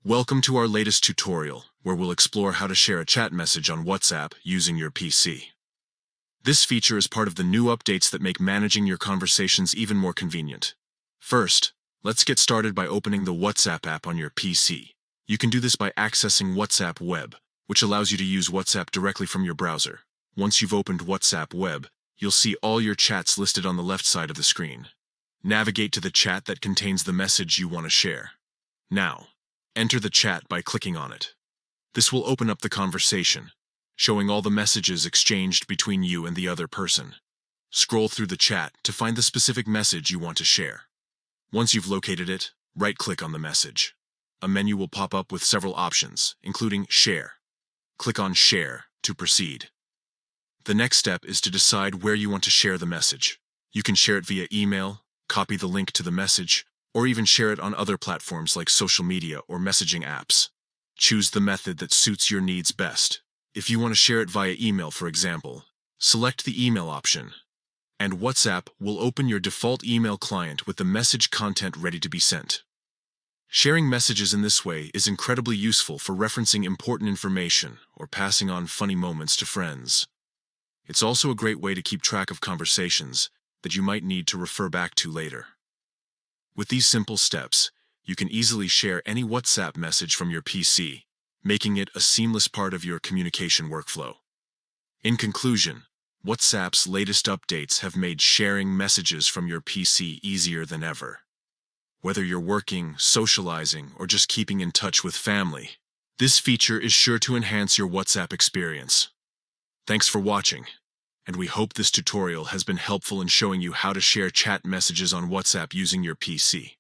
Welcome to our latest tutorial, where we'll explore how to share a chat message on WhatsApp using your PC. This feature is part of the new updates that make managing your conversations even more convenient. First, let's get started by opening the WhatsApp app on your PC. You can do this by accessing WhatsApp Web, which allows you to use WhatsApp directly from your browser. Once you've opened WhatsApp Web, you'll see all your chats listed on the left side of the screen. Navigate to the chat that contains the message you want to share. Now, enter the chat by clicking on it. This will open up the conversation, showing all the messages exchanged between you and the other person. Scroll through the chat to find the specific message you want to share. Once you've located it, right-click on the message. A menu will pop up with several options, including Share. Click on Share to proceed. The next step is to decide where you want to share the message. You can share it via email, copy the link to the message, or even share it on other platforms like social media or messaging apps. Choose the method that suits your needs best. If you want to share it via email, for example, select the email option, and WhatsApp will open your default email client with the message content ready to be sent. Sharing messages in this way is incredibly useful for referencing important information or passing on funny moments to friends. It's also a great way to keep track of conversations that you might need to refer back to later. With these simple steps, you can easily share any WhatsApp message from your PC, making it a seamless part of your communication workflow. In conclusion, WhatsApp's latest updates have made sharing messages from your PC easier than ever. Whether you're working, socializing, or just keeping in touch with family, this feature is sure to enhance your WhatsApp experience. Thanks for watching, and we hope this tutorial has been helpful in showing you how to share chat messages on WhatsApp using your PC.